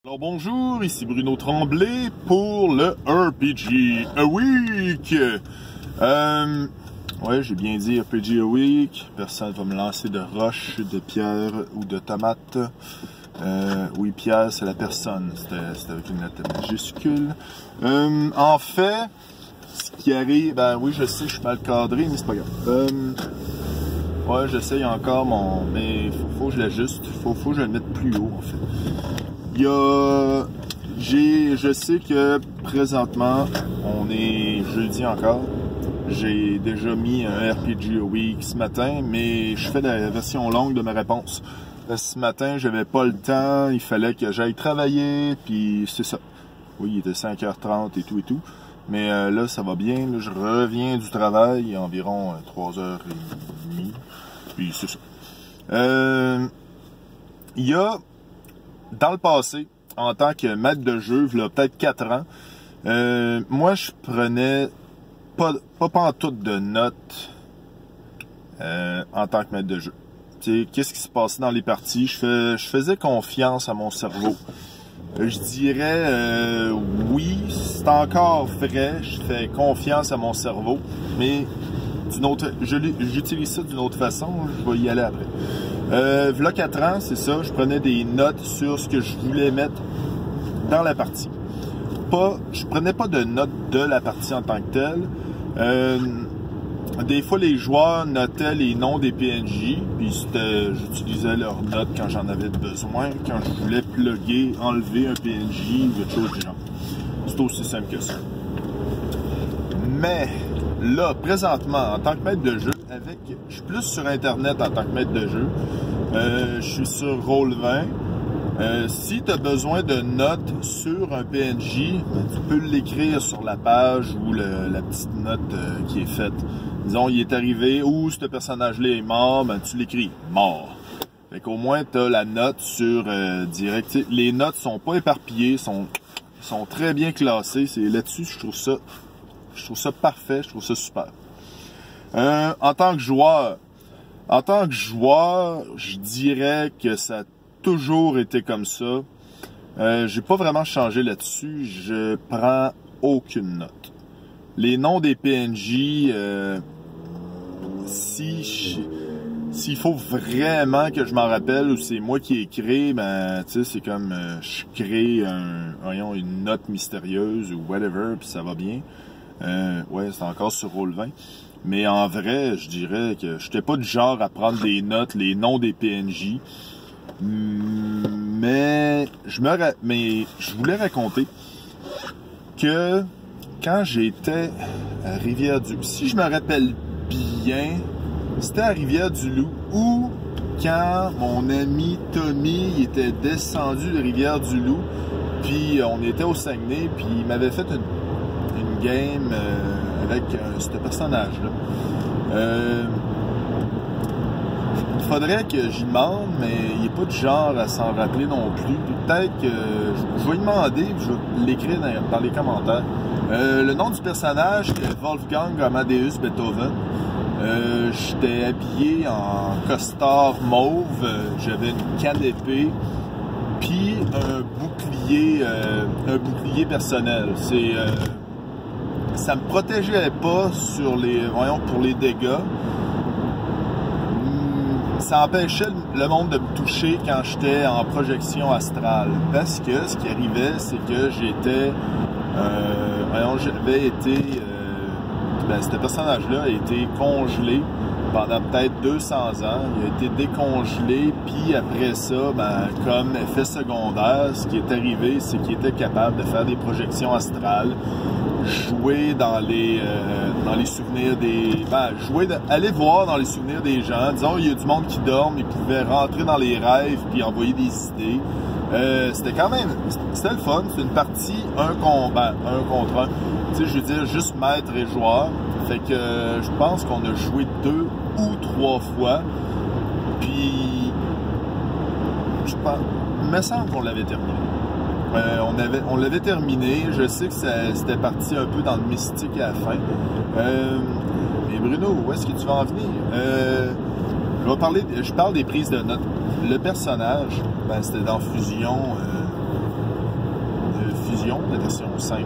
Alors bonjour, ici Bruno Tremblay pour le RPG A Week. Ouais, j'ai bien dit RPG A Week. Personne va me lancer de roches, de pierres ou de tomates. Oui, Pierre, c'est la personne. C'était avec une lettre majuscule. En fait, ce qui arrive... Ben oui, je sais, je suis mal cadré, mais c'est pas grave. Ouais, j'essaye encore mon... Mais faut que je l'ajuste. Faut que je le mette plus haut, en fait. Je sais que présentement, on est jeudi encore. J'ai déjà mis un RPG A Week ce matin, mais je fais la version longue de ma réponse. Ce matin, j'avais pas le temps, il fallait que j'aille travailler, puis c'est ça. Oui, il était 5h30 et tout. Mais là, ça va bien. Là, je reviens du travail, il y a environ 3h30. Puis c'est ça. Il y a... Dans le passé, en tant que maître de jeu, il y a peut-être 4 ans, moi, je prenais pas pantoute de notes en tant que maître de jeu. Qu'est-ce qui se passait dans les parties? Je faisais confiance à mon cerveau. Je dirais, oui, c'est encore vrai, je fais confiance à mon cerveau, mais j'utilise ça d'une autre façon, je vais y aller après. V'là 4 ans, c'est ça, je prenais des notes sur ce que je voulais mettre dans la partie. Je prenais pas de notes de la partie en tant que telle. Des fois, les joueurs notaient les noms des PNJ, puis j'utilisais leurs notes quand j'en avais besoin, quand je voulais plugger, enlever un PNJ ou quelque chose du genre. C'est aussi simple que ça. Mais là, présentement, en tant que maître de jeu, je suis plus sur Internet en tant que maître de jeu. Je suis sur Roll20. Si tu as besoin de notes sur un PNJ, tu peux l'écrire sur la page ou la petite note qui est faite. Disons, il est arrivé ou ce personnage-là est mort, ben, tu l'écris mort. Fait qu'au moins, tu as la note sur direct. Les notes sont pas éparpillées, sont très bien classées. C'est là-dessus, je trouve ça parfait, je trouve ça super. En tant que joueur, je dirais que ça a toujours été comme ça. J'ai pas vraiment changé là-dessus. Je prends aucune note. Les noms des PNJ, s'il faut vraiment que je m'en rappelle ou c'est moi qui ai créé, ben tu sais, c'est comme je crée une note mystérieuse ou whatever, puis ça va bien. Ouais, c'est encore sur Roll20. Mais en vrai, je dirais que j'étais pas du genre à prendre des notes, les noms des PNJ. Mais je voulais raconter que quand j'étais à Rivière-du-Loup, si je me rappelle bien, c'était à Rivière-du-Loup où quand mon ami Tommy était descendu de Rivière-du-Loup, puis on était au Saguenay, puis il m'avait fait une game avec ce personnage-là. Il faudrait que j'y demande, mais il n'est pas du genre à s'en rappeler non plus. Peut-être que je vais lui demander, je vais l'écrire dans les commentaires. Le nom du personnage, c'est Wolfgang Amadeus Beethoven. J'étais habillé en costard mauve, j'avais une canne d'épée, puis un bouclier personnel. Ça me protégeait pas pour les dégâts. Ça empêchait le monde de me toucher quand j'étais en projection astrale. Parce que ce qui arrivait, c'est que ce personnage-là a été congelé pendant peut-être 200 ans. Il a été décongelé, puis après ça, comme effet secondaire, ce qui est arrivé, c'est qu'il était capable de faire des projections astrales, jouer dans les souvenirs aller voir dans les souvenirs des gens. Disons, il y a du monde qui dorme, ils pouvaient rentrer dans les rêves puis envoyer des idées. C'était le fun. C'est une partie, un contre un. Tu sais, je veux dire, juste maître et joueur. Fait que je pense qu'on a joué 2 ou 3 fois. Puis, il me semble qu'on l'avait terminé. On l'avait terminé. Je sais que c'était parti un peu dans le mystique à la fin. Mais Bruno, où est-ce que tu vas en venir? Je parle des prises de notes. Le personnage, c'était dans Fusion. version, la version 5.0.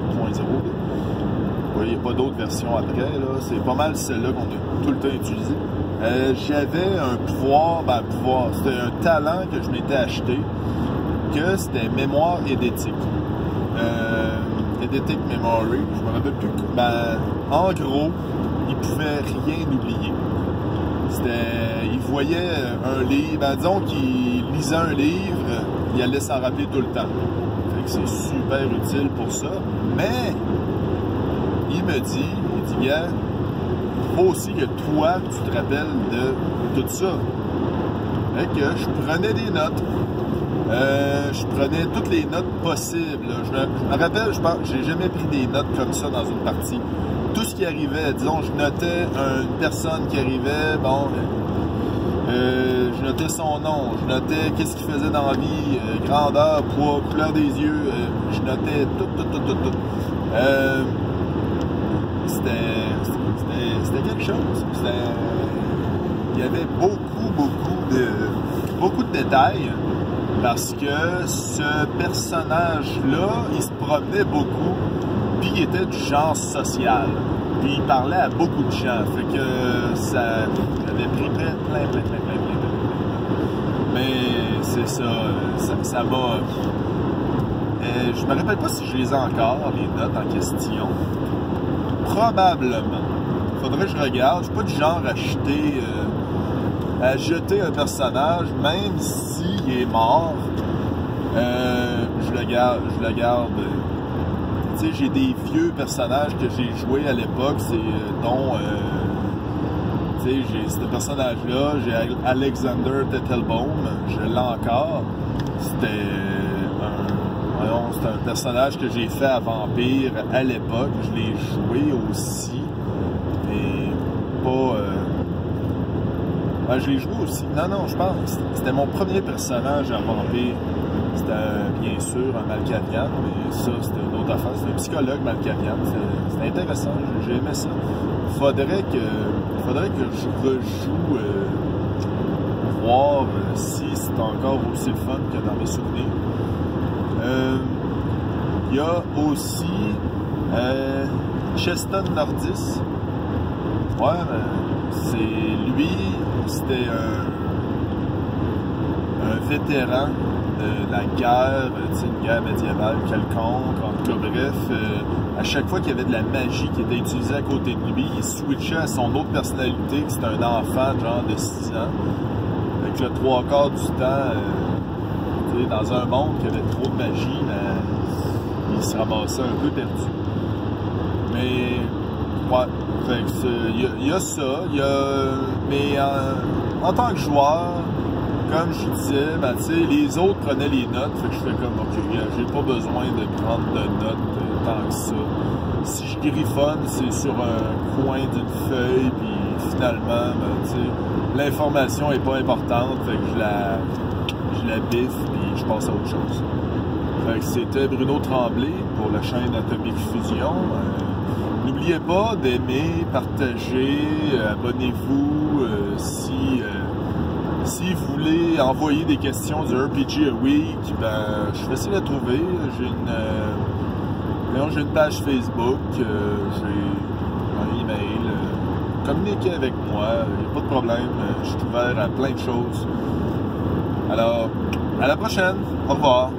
Oui, il n'y a pas d'autres versions après. C'est pas mal celle-là qu'on a tout le temps utilisée. J'avais un pouvoir, c'était un talent que je m'étais acheté, que c'était mémoire édétique. Eidetic Memory, je me rappelle plus. En gros, il pouvait rien oublier. Il voyait un livre, disons qu'il lisait un livre, il allait s'en rappeler tout le temps. Fait que c'est super utile pour ça. Mais il me dit, gars, faut aussi que toi, tu te rappelles de tout ça. Fait que je prenais des notes. Je prenais toutes les notes possibles. Je me rappelle, je pense, j'ai jamais pris des notes comme ça dans une partie. Tout ce qui arrivait, disons, je notais une personne qui arrivait, je notais son nom, je notais qu'est-ce qu'il faisait dans la vie, grandeur, poids, couleur des yeux, je notais tout. C'était quelque chose. Il y avait beaucoup de détails. Parce que ce personnage-là, il se promenait beaucoup, puis il était du genre social. Puis il parlait à beaucoup de gens. Fait que ça j'avais pris plein. Mais c'est ça m'a... je me rappelle pas si je les ai encore, les notes en question. Probablement. Faudrait que je regarde. Je suis pas du genre à jeter un personnage, même s'il est mort, je le garde. Tu sais, j'ai des vieux personnages que j'ai joués à l'époque, dont, tu sais, j'ai ce personnage-là, j'ai Alexander Tettelbaum, je l'ai encore. C'était un personnage que j'ai fait à Vampire à l'époque, je l'ai joué aussi, mais pas... je l'ai joué aussi. Non, je pense. C'était mon premier personnage à Vampire. C'était bien sûr un Malkavian, mais ça, c'était une autre affaire. C'était un psychologue Malkavian. C'était intéressant. J'ai aimé ça. Faudrait que je rejoue, voir si c'est encore aussi le fun que dans mes souvenirs. Il y a aussi Cheston Nordis. Ouais, c'était un vétéran de la guerre, une guerre médiévale quelconque. En tout cas, bref, à chaque fois qu'il y avait de la magie qui était utilisée à côté de lui, il switchait à son autre personnalité, que c'était un enfant genre de 6 ans. Avec le 3/4 du temps, dans un monde qui avait trop de magie, il se ramassait un peu perdu. Mais, ouais. Il y a ça, mais en tant que joueur, comme je disais, les autres prenaient les notes, fait que je fais comme, ok, j'ai pas besoin de prendre de notes tant que ça. Si je griffonne, c'est sur un coin d'une feuille, puis finalement, l'information est pas importante, fait que je la biffe, puis je passe à autre chose. Fait que c'était Bruno Tremblay pour la chaîne Atomic Fusion. N'oubliez pas d'aimer, partager, abonnez-vous si vous voulez envoyer des questions du RPG a Week, je vais essayer de trouver. J'ai une page Facebook, j'ai un email. Communiquez avec moi, il n'y a pas de problème, je suis ouvert à plein de choses. Alors, à la prochaine, au revoir.